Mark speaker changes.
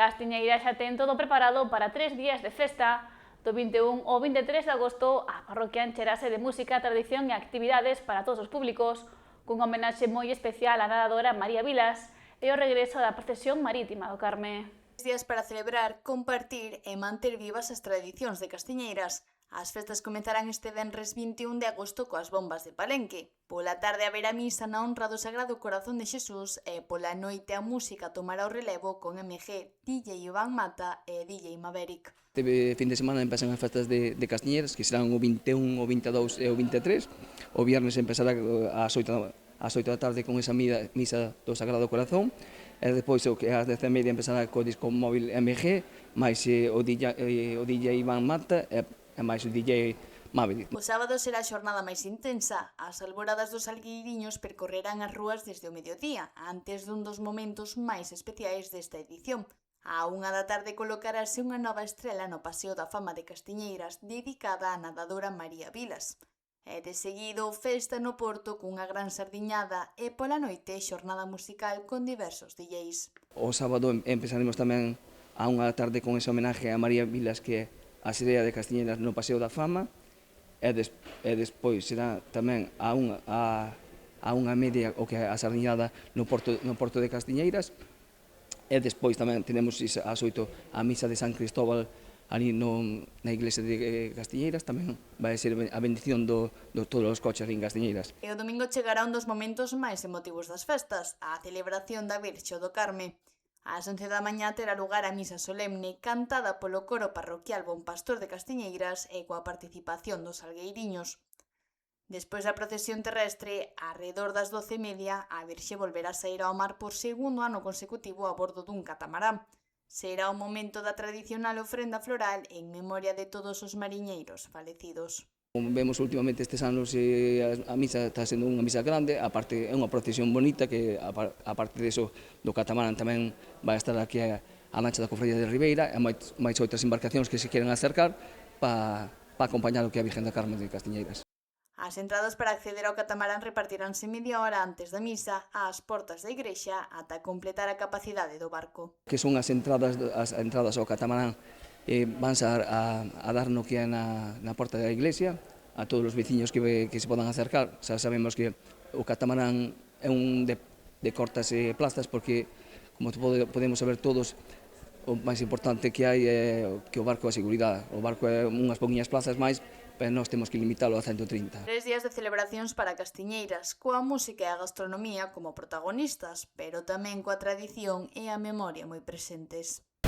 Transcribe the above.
Speaker 1: Castiñeira xa ten todo preparado para 3 días de festa. Do 21 ao 23 de agosto, a parroquia encherase de música, tradición e actividades para todos os públicos, cun homenaxe moi especial á nadadora María Vilas e o regreso da procesión marítima do Carme.
Speaker 2: Días para celebrar, compartir e manter vivas as tradicións de Castiñeiras. As festas comezarán este venres 21 de agosto coas bombas de Palenque. Pola tarde haberá misa na honra do Sagrado Corazón de Xesús e pola noite a música tomará o relevo con MG, DJ Iván Mata e DJ Maverick.
Speaker 3: Este fin de semana empezan as festas de Castiñeiras, que serán o 21, o 22 e o 23. O viernes empezará ás 8 da tarde con esa misa do Sagrado Corazón. E depois, ás 10:30, empezará co disco móvil MG, máis o DJ Iván Mata e máis o DJ Maverick.
Speaker 2: O sábado será a xornada máis intensa. As alboradas dos Salgueiriños percorrerán as rúas desde o mediodía, antes dun dos momentos máis especiais desta edición. Á 1 da tarde colocarase unha nova estrela no Paseo da Fama de Castiñeiras, dedicada á nadadora María Vilas. E de seguido, festa no Porto cunha gran sardiñada e pola noite xornada musical con diversos DJs.
Speaker 3: O sábado empezaremos tamén a 1 da tarde con ese homenaje a María Vilas, que é a serea de Castiñeiras no Paseo da Fama, e despois será tamén a unha media o que é a sardiñada no Porto de Castiñeiras, e despois tamén tenemos ás 8 a misa de San Cristóbal ali na iglesia de Castiñeiras. Tamén vai ser a bendición de todos os coches en Castiñeiras.
Speaker 2: E o domingo chegará un dos momentos máis emotivos das festas, a celebración da Virxe do Carme. Ás 11 da mañá terá lugar a misa solemne cantada polo coro parroquial Bon Pastor de Castiñeiras e coa participación dos salgueiriños. Despois da procesión terrestre, arredor das 12:30, a Virxe volverá a saír ao mar por segundo ano consecutivo a bordo dun catamarán. Será o momento da tradicional ofrenda floral en memoria de todos os mariñeiros falecidos.
Speaker 3: Como vemos últimamente estes anos, a misa está sendo unha misa grande, aparte é unha procesión bonita, que aparte diso do catamarán tamén vai estar aquí a lancha da Cofradía de Ribeira e máis outras embarcacións que se queren acercar para acompañar o que é a Virgen da Carme de Castiñeiras.
Speaker 2: As entradas para acceder ao catamarán repartiránse media hora antes da misa ás portas da igrexa ata completar a capacidade do barco.
Speaker 3: Que son as entradas ao catamarán, vanse a dar no que é na porta da iglesia a todos os veciños que se podan acercar. Xa sabemos que o catamarán é un de cortas plazas, porque, como podemos saber todos, o máis importante que hai é que o barco é a seguridade. O barco é unhas pouquiñas plazas máis, pero nós temos que limitalo a 130.
Speaker 2: 3 días de celebracións para Castiñeiras, coa música e a gastronomía como protagonistas, pero tamén coa tradición e a memoria moi presentes.